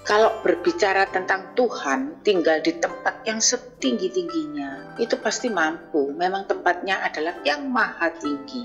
Kalau berbicara tentang Tuhan tinggal di tempat yang setinggi-tingginya, itu pasti mampu. Memang tempatnya adalah yang maha tinggi.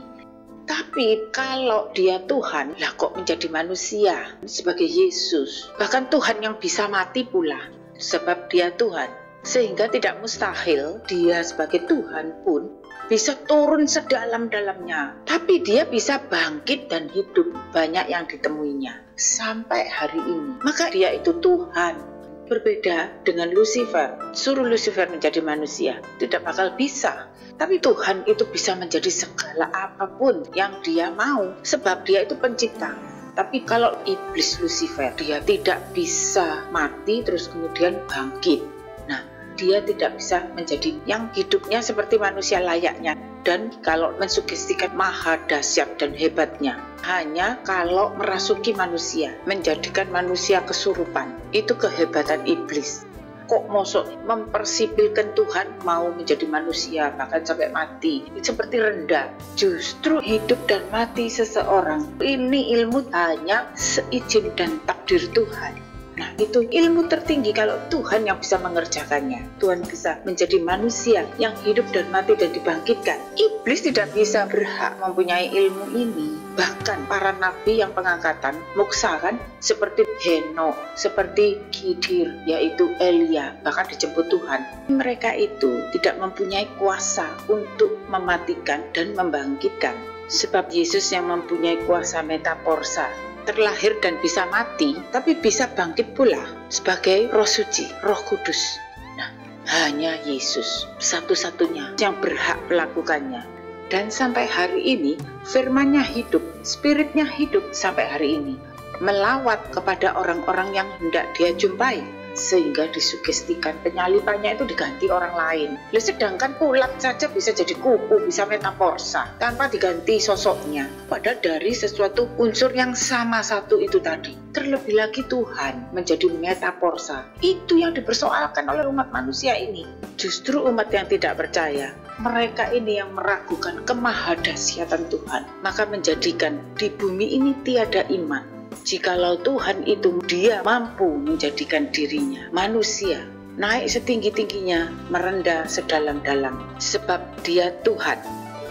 Tapi kalau dia Tuhan, lah kok menjadi manusia sebagai Yesus? Bahkan Tuhan yang bisa mati pula, sebab dia Tuhan. Sehingga tidak mustahil dia sebagai Tuhan pun bisa turun sedalam-dalamnya. Tapi dia bisa bangkit dan hidup, banyak yang ditemuinya sampai hari ini. Maka dia itu Tuhan. Berbeda dengan Lucifer. Suruh Lucifer menjadi manusia, tidak bakal bisa. Tapi Tuhan itu bisa menjadi segala apapun yang dia mau, sebab dia itu pencipta. Tapi kalau iblis Lucifer, dia tidak bisa mati terus kemudian bangkit. Nah, dia tidak bisa menjadi yang hidupnya seperti manusia layaknya. Dan kalau mensugestikan maha dahsyat dan hebatnya, hanya kalau merasuki manusia, menjadikan manusia kesurupan. Itu kehebatan iblis. Kok mosok mempersipilkan Tuhan mau menjadi manusia bahkan sampai mati, seperti rendah. Justru hidup dan mati seseorang ini ilmu hanya seizin dan takdir Tuhan. Nah, itu ilmu tertinggi kalau Tuhan yang bisa mengerjakannya. Tuhan bisa menjadi manusia yang hidup dan mati dan dibangkitkan. Iblis tidak bisa berhak mempunyai ilmu ini. Bahkan para nabi yang pengangkatan muksa kan, seperti Henokh, seperti Khidir, yaitu Elia, bahkan dijemput Tuhan. Mereka itu tidak mempunyai kuasa untuk mematikan dan membangkitkan. Sebab Yesus yang mempunyai kuasa metaporsa, terlahir dan bisa mati, tapi bisa bangkit pula sebagai Roh Suci, Roh Kudus. Nah, hanya Yesus satu-satunya yang berhak melakukannya. Dan sampai hari ini, firman-Nya hidup, spiritnya hidup sampai hari ini. Melawat kepada orang-orang yang hendak dia jumpai, sehingga disugestikan penyalibannya itu diganti orang lain. Sedangkan pulat saja bisa jadi kuku, bisa metaporsa tanpa diganti sosoknya. Padahal dari sesuatu unsur yang sama satu itu tadi. Terlebih lagi Tuhan menjadi metaporsa. Itu yang dipersoalkan oleh umat manusia ini. Justru umat yang tidak percaya, mereka ini yang meragukan kemahadahsyatan Tuhan, maka menjadikan di bumi ini tiada iman. Jikalau Tuhan itu dia mampu menjadikan dirinya manusia, naik setinggi-tingginya, merendah sedalam-dalam, sebab dia Tuhan.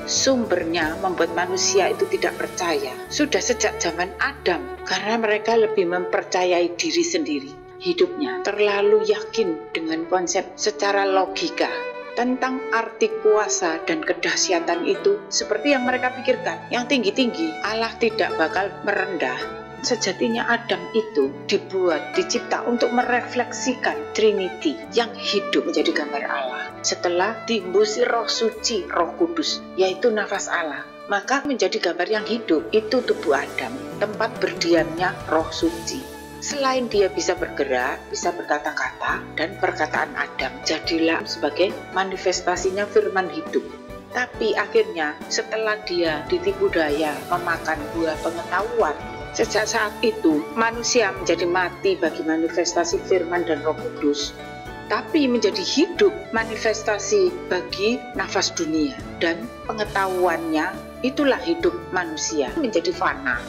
Sumbernya membuat manusia itu tidak percaya sudah sejak zaman Adam, karena mereka lebih mempercayai diri sendiri. Hidupnya terlalu yakin dengan konsep secara logika tentang arti kuasa dan kedahsyatan itu, seperti yang mereka pikirkan. Yang tinggi-tinggi, Allah tidak bakal merendah. Sejatinya Adam itu dibuat, dicipta untuk merefleksikan Trinity yang hidup menjadi gambar Allah. Setelah diembusi Roh Suci, Roh Kudus, yaitu nafas Allah, maka menjadi gambar yang hidup. Itu tubuh Adam, tempat berdiamnya Roh Suci. Selain dia bisa bergerak, bisa berkata-kata, dan perkataan Adam jadilah sebagai manifestasinya firman hidup. Tapi akhirnya setelah dia ditipu daya memakan buah pengetahuan, sejak saat itu manusia menjadi mati bagi manifestasi firman dan Roh Kudus, tapi menjadi hidup manifestasi bagi nafas dunia dan pengetahuannya. Itulah hidup manusia menjadi fana.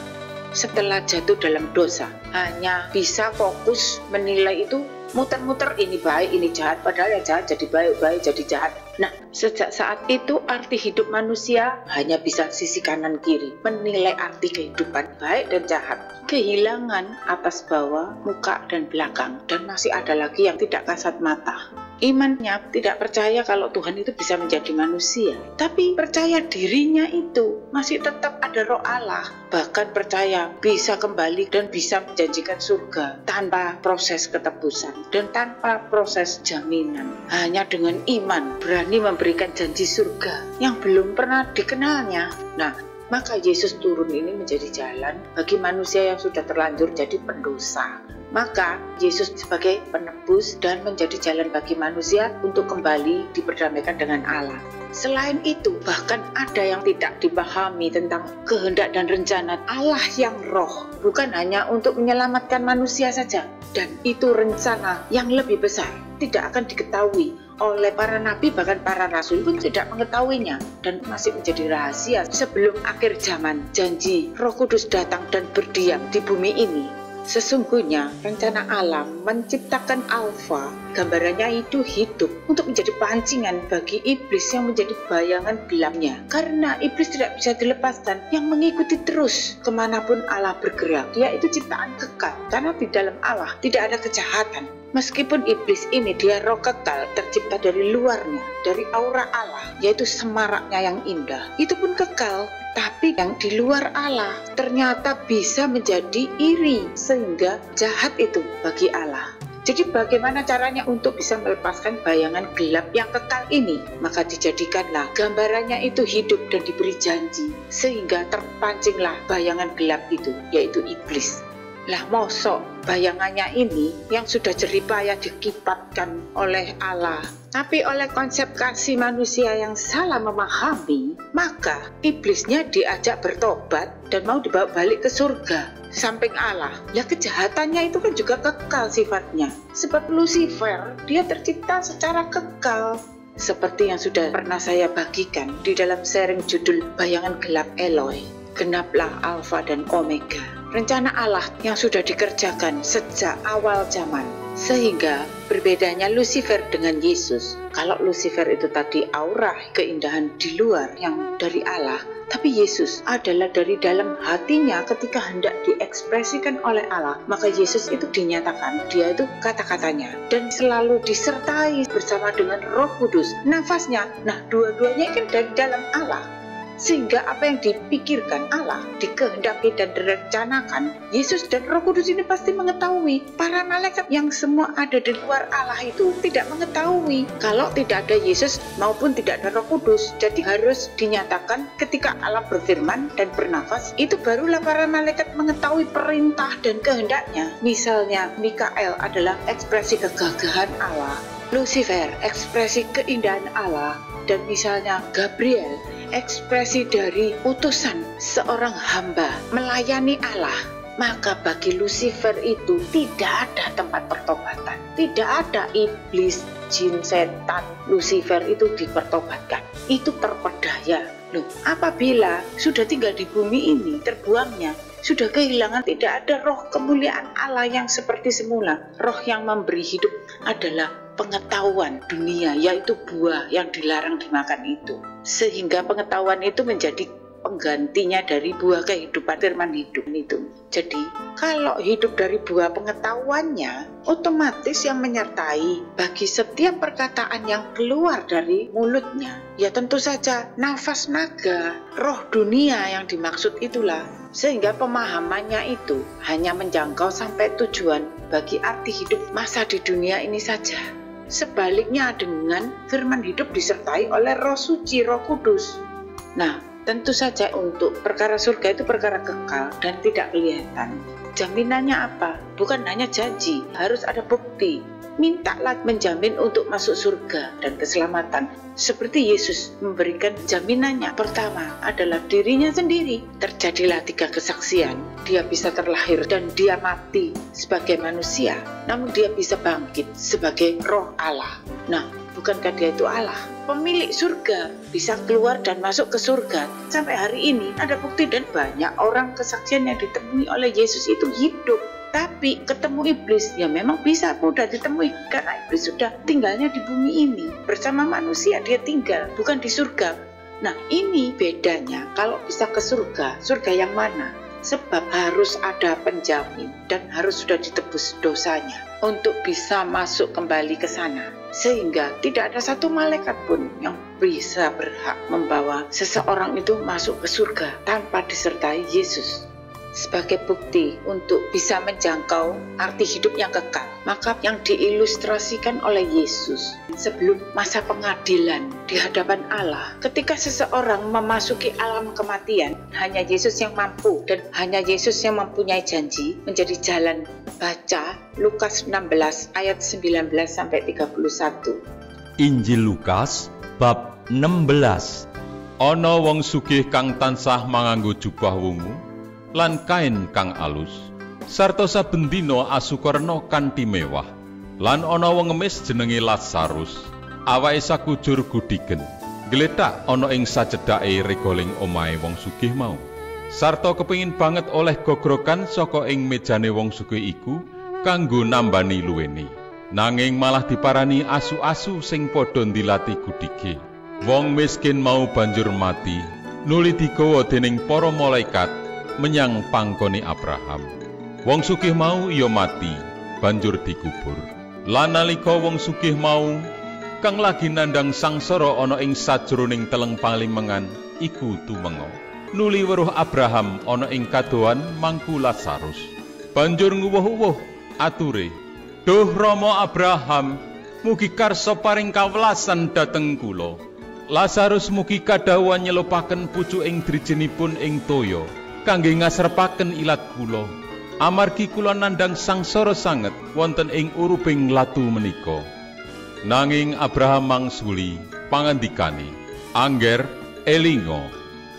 Setelah jatuh dalam dosa, hanya bisa fokus menilai itu, muter-muter ini baik, ini jahat, padahal yang jahat jadi baik, baik jadi jahat. Nah, sejak saat itu arti hidup manusia hanya bisa sisi kanan kiri, menilai arti kehidupan baik dan jahat. Kehilangan atas bawah, muka dan belakang, dan masih ada lagi yang tidak kasat mata. Imannya tidak percaya kalau Tuhan itu bisa menjadi manusia, tapi percaya dirinya itu masih tetap ada Roh Allah. Bahkan percaya bisa kembali dan bisa menjanjikan surga tanpa proses ketebusan dan tanpa proses jaminan. Hanya dengan iman berani memberikan janji surga yang belum pernah dikenalnya. Nah, maka Yesus turun ini menjadi jalan bagi manusia yang sudah terlanjur jadi pendosa. Maka Yesus sebagai penebus dan menjadi jalan bagi manusia untuk kembali diperdamaikan dengan Allah. Selain itu, bahkan ada yang tidak dipahami tentang kehendak dan rencana Allah yang roh, bukan hanya untuk menyelamatkan manusia saja. Dan itu rencana yang lebih besar, tidak akan diketahui oleh para nabi, bahkan para rasul pun tidak mengetahuinya, dan masih menjadi rahasia sebelum akhir zaman. Janji Roh Kudus datang dan berdiam di bumi ini. Sesungguhnya rencana Allah menciptakan alfa, gambarannya itu hidup, untuk menjadi pancingan bagi iblis yang menjadi bayangan gelapnya. Karena iblis tidak bisa dilepaskan, yang mengikuti terus kemanapun Allah bergerak. Dia itu ciptaan kekal, karena di dalam Allah tidak ada kejahatan. Meskipun iblis ini dia roh kekal, tercipta dari luarnya, dari aura Allah, yaitu semaraknya yang indah, itu pun kekal. Tapi yang di luar Allah ternyata bisa menjadi iri, sehingga jahat itu bagi Allah. Jadi bagaimana caranya untuk bisa melepaskan bayangan gelap yang kekal ini? Maka dijadikanlah gambarannya itu hidup dan diberi janji, sehingga terpancinglah bayangan gelap itu, yaitu iblis. Lah mosok bayangannya ini yang sudah jeripaya dikibatkan oleh Allah, tapi oleh konsep kasih manusia yang salah memahami, maka iblisnya diajak bertobat dan mau dibawa balik ke surga samping Allah. Ya kejahatannya itu kan juga kekal sifatnya, sebab Lucifer dia tercipta secara kekal. Seperti yang sudah pernah saya bagikan di dalam sharing judul Bayangan Gelap Eloi, genaplah Alfa dan Omega. Rencana Allah yang sudah dikerjakan sejak awal zaman. Sehingga berbedanya Lucifer dengan Yesus. Kalau Lucifer itu tadi aura keindahan di luar yang dari Allah, tapi Yesus adalah dari dalam hatinya ketika hendak diekspresikan oleh Allah. Maka Yesus itu dinyatakan, dia itu kata-katanya, dan selalu disertai bersama dengan Roh Kudus, nafasnya. Nah, dua-duanya kan dari dalam Allah. Sehingga apa yang dipikirkan Allah, dikehendaki dan direncanakan, Yesus dan Roh Kudus ini pasti mengetahui. Para malaikat yang semua ada di luar Allah itu tidak mengetahui kalau tidak ada Yesus maupun tidak ada Roh Kudus. Jadi harus dinyatakan ketika Allah berfirman dan bernafas, itu barulah para malaikat mengetahui perintah dan kehendaknya. Misalnya Mikael adalah ekspresi kegagahan Allah, Lucifer ekspresi keindahan Allah, dan misalnya Gabriel ekspresi dari utusan seorang hamba melayani Allah. Maka bagi Lucifer itu tidak ada tempat pertobatan, tidak ada iblis, jin, setan. Lucifer itu dipertobatkan, itu terpedaya. Loh, apabila sudah tinggal di bumi ini, terbuangnya, sudah kehilangan, tidak ada roh kemuliaan Allah yang seperti semula. Roh yang memberi hidup adalah pengetahuan dunia, yaitu buah yang dilarang dimakan itu. Sehingga pengetahuan itu menjadi penggantinya dari buah kehidupan, firman hidup itu. Jadi kalau hidup dari buah pengetahuannya, otomatis yang menyertai bagi setiap perkataan yang keluar dari mulutnya, ya tentu saja nafas naga, roh dunia yang dimaksud itulah. Sehingga pemahamannya itu hanya menjangkau sampai tujuan bagi arti hidup masa di dunia ini saja. Sebaliknya dengan firman hidup disertai oleh Roh Suci, Roh Kudus. Nah, tentu saja untuk perkara surga itu perkara kekal dan tidak kelihatan. Jaminannya apa? Bukan hanya janji, harus ada bukti. Mintalah menjamin untuk masuk surga dan keselamatan. Seperti Yesus memberikan jaminannya. Pertama adalah dirinya sendiri. Terjadilah 3 kesaksian. Dia bisa terlahir dan dia mati sebagai manusia, namun dia bisa bangkit sebagai roh Allah. Nah, bukankah dia itu Allah? Pemilik surga bisa keluar dan masuk ke surga. Sampai hari ini ada bukti dan banyak orang kesaksian yang ditemui oleh Yesus itu hidup. Tapi ketemu iblis ya memang bisa mudah ditemui, karena iblis sudah tinggalnya di bumi ini. Bersama manusia dia tinggal, bukan di surga. Nah, ini bedanya kalau bisa ke surga. Surga yang mana? Sebab harus ada penjamin dan harus sudah ditebus dosanya untuk bisa masuk kembali ke sana. Sehingga tidak ada satu malaikat pun yang bisa berhak membawa seseorang itu masuk ke surga tanpa disertai Yesus. Sebagai bukti untuk bisa menjangkau arti hidup yang kekal, maka yang diilustrasikan oleh Yesus sebelum masa pengadilan di hadapan Allah, ketika seseorang memasuki alam kematian, hanya Yesus yang mampu dan hanya Yesus yang mempunyai janji menjadi jalan. Baca Lukas 16 ayat 19 sampai 31. Injil Lukas bab 16. Ana wong sugih kang tansah manganggo jubah wungu lan kain kang alus, sarta saben dina asukurna kanthi mewah. Lan ana wong ngemis jenenge Lazarus, awake sakujur gudigen, gletak ana ing sacedhake regoling omahe wong sugih mau. sarta kepingin banget oleh gogrokan saka ing mejane wong sugih iku kanggo nambani luwene. Nanging malah diparani asu-asu sing padha ndilati gudhige. Wong miskin mau banjur mati, nuli digawa dening para malaikat menyang pangkone Abraham. Wong sugih mau iya mati, banjur dikubur. Lan nalika wong sugih mau kang lagi nandhang sangsara ana ing sajroning teleng palimengan iku tumenga, nuli weruh Abraham ana ing kadohan mangku Lazarus. Banjur nguwuh-uwuh ature, "Duh Rama Abraham, mugi karsa paring kawelasan dhateng kula. Lazarus mugi kadhawuhan nyelupaken pucuking drijenipun ing toya kangge ngasrepaken ilat kula. Amargi kula nandhang sangsara sanget wonten ing uruping latu menika." Nanging Abraham mangsuli pangandikane, "Angger elinga,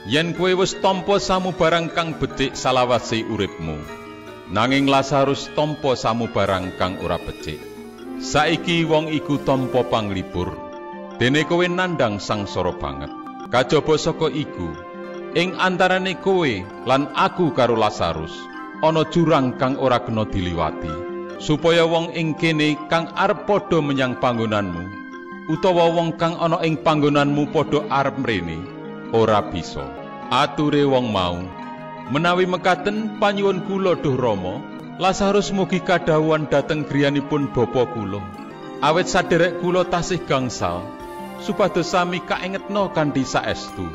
yen kowe wis tampa samubarang kang becik salawase uripmu. Nanging Lazarus tampa samubarang kang ora becik. Saiki wong iku tampa panglipur, dene kowe nandhang sangsara banget. Kajaba saka iku, ing antarane kowe lan aku karo Lazarus ana jurang kang ora kena diliwati, supaya wong ing kene kang arep padha menyang panggonanmu, utawa wong kang ana ing panggonanmu padha arep mrene, ora bisa." Ature wong mau, "Menawi mekaten panyuwun kula Duh Rama, Lazarus mugi kadhawuhan dhateng griyanipun bapa kula. Awit sadherek kula tasih gangsal, supados sami kaengetna kanthi saestu.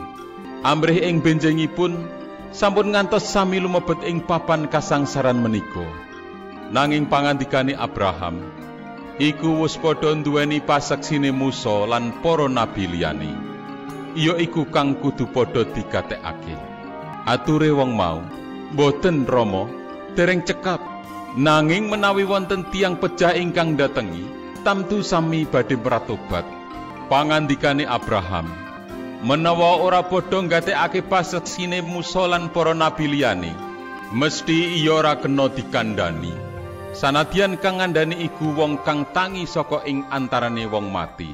Amrih ing benjingipun sampun ngantos sami lumebet ing papan kasangsaran menika." Nanging pangandikane Abraham iku wis padha nduweni pasaksine Musa lan para nabi liyane, iya iku kang kudu padha digatekake. Ature wong mau, "Mboten Rama, dereng cekap. Nanging menawi wonten tiyang pejah ingkang datengi, tamtu sami badhe pratobat." Pangandikane Abraham, "Menawa ora padha nggatekake pasaksine Musa lan para nabi liyane, mesti iya ora kena dikandhani. Sanadyan kang ngandhani iku wong kang tangi saka ing antarane wong mati."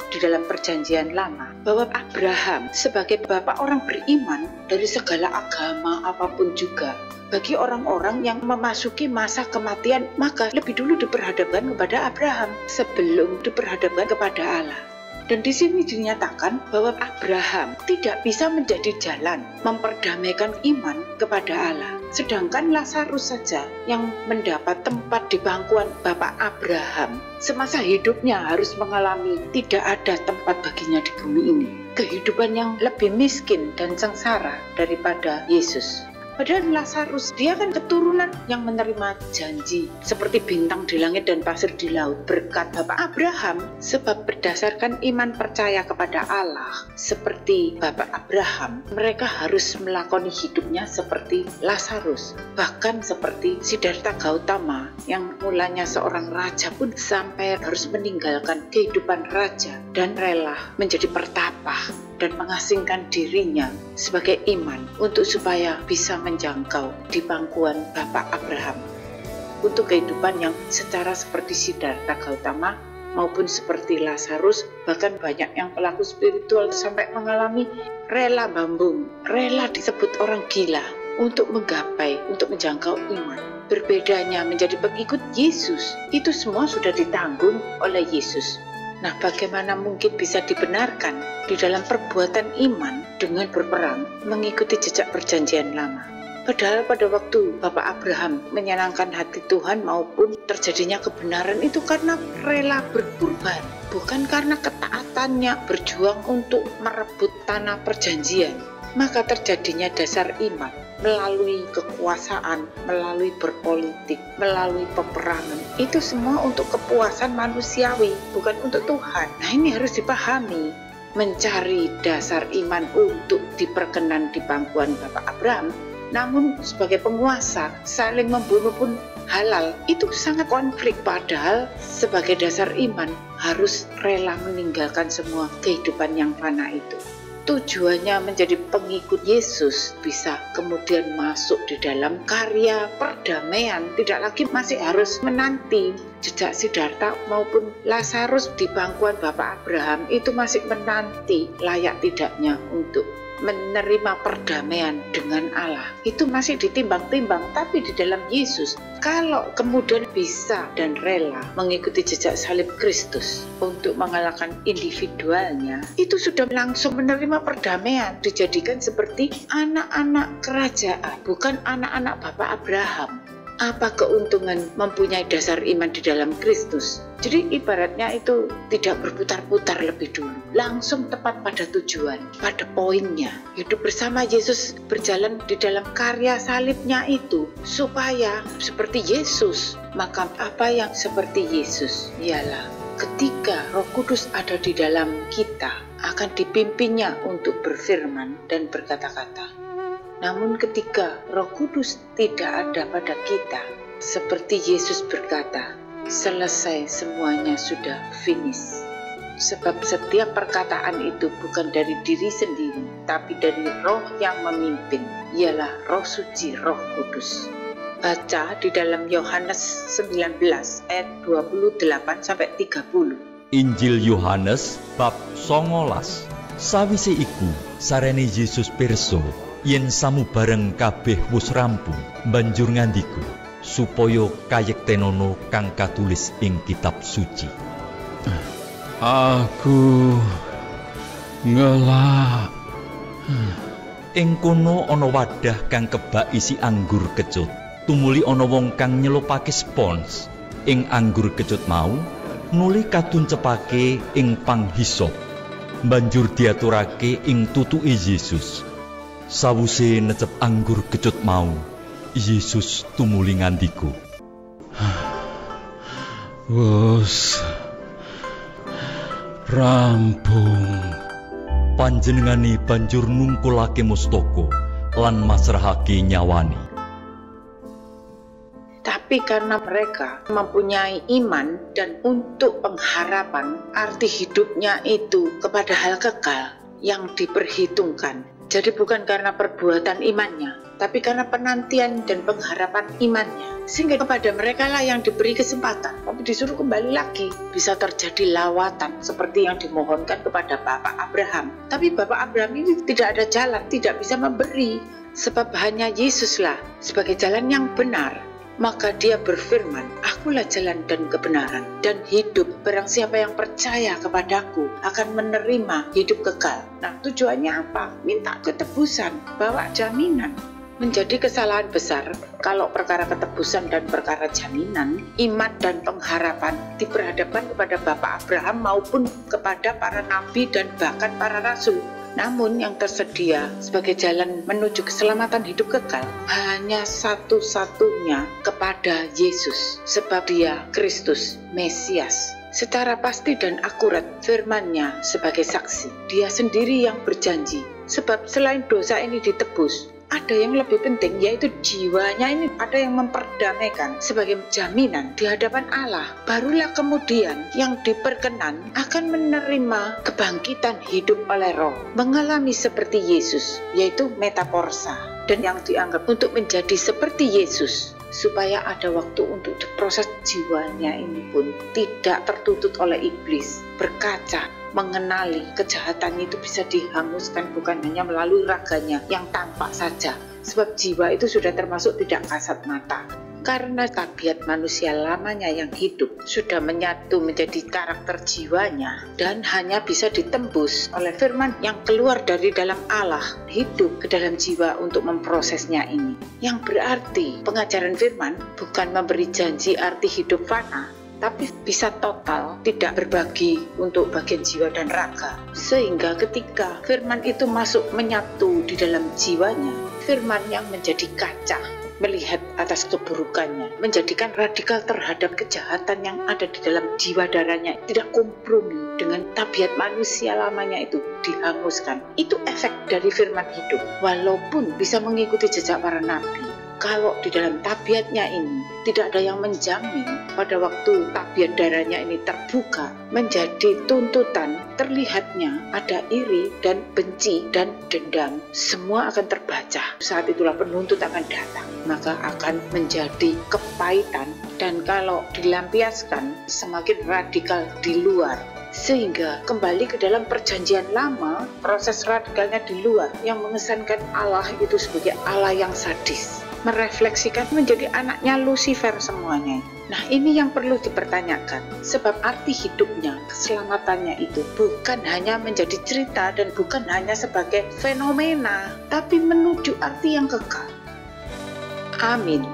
Di dalam perjanjian lama, bahwa Abraham sebagai bapak orang beriman dari segala agama apapun juga, bagi orang-orang yang memasuki masa kematian, maka lebih dulu diperhadapkan kepada Abraham sebelum diperhadapkan kepada Allah. Dan di sini dinyatakan bahwa Abraham tidak bisa menjadi jalan memperdamaikan iman kepada Allah. Sedangkan Lazarus saja yang mendapat tempat di pangkuan Bapak Abraham semasa hidupnya harus mengalami tidak ada tempat baginya di bumi ini. Kehidupan yang lebih miskin dan sengsara daripada Yesus. Padahal Lazarus, dia kan keturunan yang menerima janji seperti bintang di langit dan pasir di laut berkat Bapak Abraham. Sebab berdasarkan iman percaya kepada Allah seperti Bapak Abraham, mereka harus melakoni hidupnya seperti Lazarus. Bahkan seperti Siddhartha Gautama yang mulanya seorang raja pun sampai harus meninggalkan kehidupan raja dan rela menjadi pertapa dan mengasingkan dirinya sebagai iman untuk supaya bisa menjangkau di pangkuan Bapak Abraham. Untuk kehidupan yang secara seperti Siddhartha Gautama maupun seperti Lazarus, bahkan banyak yang pelaku spiritual sampai mengalami rela bambung, rela disebut orang gila untuk menggapai, untuk menjangkau iman. Berbedanya menjadi pengikut Yesus, itu semua sudah ditanggung oleh Yesus. Nah, bagaimana mungkin bisa dibenarkan di dalam perbuatan iman dengan berperang mengikuti jejak perjanjian lama? Padahal pada waktu Bapak Abraham menyenangkan hati Tuhan maupun terjadinya kebenaran itu karena rela berkorban, bukan karena ketaatannya berjuang untuk merebut tanah perjanjian. Maka terjadinya dasar iman melalui kekuasaan, melalui berpolitik, melalui peperangan. Itu semua untuk kepuasan manusiawi, bukan untuk Tuhan. Nah, ini harus dipahami. Mencari dasar iman untuk diperkenan di pangkuan Bapak Abraham, namun sebagai penguasa saling membunuh pun halal, itu sangat konflik. Padahal sebagai dasar iman harus rela meninggalkan semua kehidupan yang fana itu. Tujuannya menjadi pengikut Yesus bisa kemudian masuk di dalam karya perdamaian, tidak lagi masih harus menanti. Jejak Siddhartha maupun Lazarus di pangkuan Bapak Abraham itu masih menanti layak tidaknya untuk menerima perdamaian dengan Allah. Itu masih ditimbang-timbang, tapi di dalam Yesus, kalau kemudian bisa dan rela mengikuti jejak salib Kristus untuk mengalahkan individualnya, itu sudah langsung menerima perdamaian, dijadikan seperti anak-anak kerajaan, bukan anak-anak Bapak Abraham. Apa keuntungan mempunyai dasar iman di dalam Kristus? Jadi ibaratnya itu tidak berputar-putar lebih dulu, langsung tepat pada tujuan, pada poinnya. Hidup bersama Yesus, berjalan di dalam karya salibnya itu, supaya seperti Yesus. Maka apa yang seperti Yesus? Ialah ketika Roh Kudus ada di dalam kita, akan dipimpinnya untuk berfirman dan berkata-kata. Namun ketika Roh Kudus tidak ada pada kita, seperti Yesus berkata, selesai, semuanya sudah finish. Sebab setiap perkataan itu bukan dari diri sendiri, tapi dari Roh yang memimpin, ialah Roh Suci, Roh Kudus. Baca di dalam Yohanes 19 ayat 28-30. Injil Yohanes bab 19. Sawise iku sarene Yesus pirsa yen samubareng kabeh wis rampung, banjur ngandika supaya kayektenono kang katulis ing kitab suci. Aku ngelak. Ing kono ana wadah kang kebak isi anggur kecut. Tumuli ana wong kang nyelupake spons ing anggur kecut mau, nuli kaduncepake ing panghisop. Banjur diaturake ing tutuke Yesus. Sawuse necep anggur kecut mau, Yesus tumuli ngandika, Wes rampung. Panjenengane banjur nungkulake mustaka lan masrahake nyawani. Tapi karena mereka mempunyai iman dan untuk pengharapan, arti hidupnya itu kepada hal kekal yang diperhitungkan. Jadi bukan karena perbuatan imannya, tapi karena penantian dan pengharapan imannya. Sehingga kepada mereka lah yang diberi kesempatan, tapi disuruh kembali lagi. Bisa terjadi lawatan seperti yang dimohonkan kepada Bapak Abraham. Tapi Bapak Abraham ini tidak ada jalan, tidak bisa memberi. Sebab hanya Yesuslah sebagai jalan yang benar. Maka dia berfirman, akulah jalan dan kebenaran dan hidup. Barang siapa yang percaya kepadaku akan menerima hidup kekal. Nah, tujuannya apa? Minta ketebusan, bawa jaminan. Menjadi kesalahan besar kalau perkara ketebusan dan perkara jaminan, iman dan pengharapan diperhadapkan kepada Bapak Abraham maupun kepada para nabi dan bahkan para rasul. Namun yang tersedia sebagai jalan menuju keselamatan hidup kekal hanya satu-satunya kepada Yesus, sebab dia Kristus, Mesias. Secara pasti dan akurat firman-Nya sebagai saksi. Dia sendiri yang berjanji, sebab selain dosa ini ditebus, ada yang lebih penting, yaitu jiwanya ini ada yang memperdamaikan sebagai jaminan di hadapan Allah. Barulah kemudian yang diperkenan akan menerima kebangkitan hidup oleh Roh, mengalami seperti Yesus, yaitu metaporsa, dan yang dianggap untuk menjadi seperti Yesus, supaya ada waktu untuk diproses jiwanya ini pun tidak tertutup oleh iblis, berkaca, mengenali kejahatannya itu bisa dihanguskan bukan hanya melalui raganya yang tampak saja, sebab jiwa itu sudah termasuk tidak kasat mata. Karena tabiat manusia lamanya yang hidup sudah menyatu menjadi karakter jiwanya dan hanya bisa ditembus oleh firman yang keluar dari dalam Allah, hidup ke dalam jiwa untuk memprosesnya ini. Yang berarti pengajaran firman bukan memberi janji arti hidup fana, tapi bisa total, tidak berbagi untuk bagian jiwa dan raga. Sehingga ketika firman itu masuk menyatu di dalam jiwanya, firman yang menjadi kaca, melihat atas keburukannya, menjadikan radikal terhadap kejahatan yang ada di dalam jiwa darahnya, tidak kompromi dengan tabiat manusia lamanya itu dihanguskan. Itu efek dari firman hidup, walaupun bisa mengikuti jejak para nabi. Kalau di dalam tabiatnya ini tidak ada yang menjamin pada waktu tabiat darahnya ini terbuka menjadi tuntutan, terlihatnya ada iri dan benci dan dendam, semua akan terbaca. Saat itulah penuntut akan datang, maka akan menjadi kepahitan, dan kalau dilampiaskan semakin radikal di luar, Sehingga kembali ke dalam perjanjian lama, proses radikalnya di luar yang mengesankan Allah itu sebagai Allah yang sadis, merefleksikan menjadi anaknya Lucifer semuanya. Nah, ini yang perlu dipertanyakan, sebab arti hidupnya, keselamatannya itu bukan hanya menjadi cerita dan bukan hanya sebagai fenomena, tapi menuju arti yang kekal. Amin.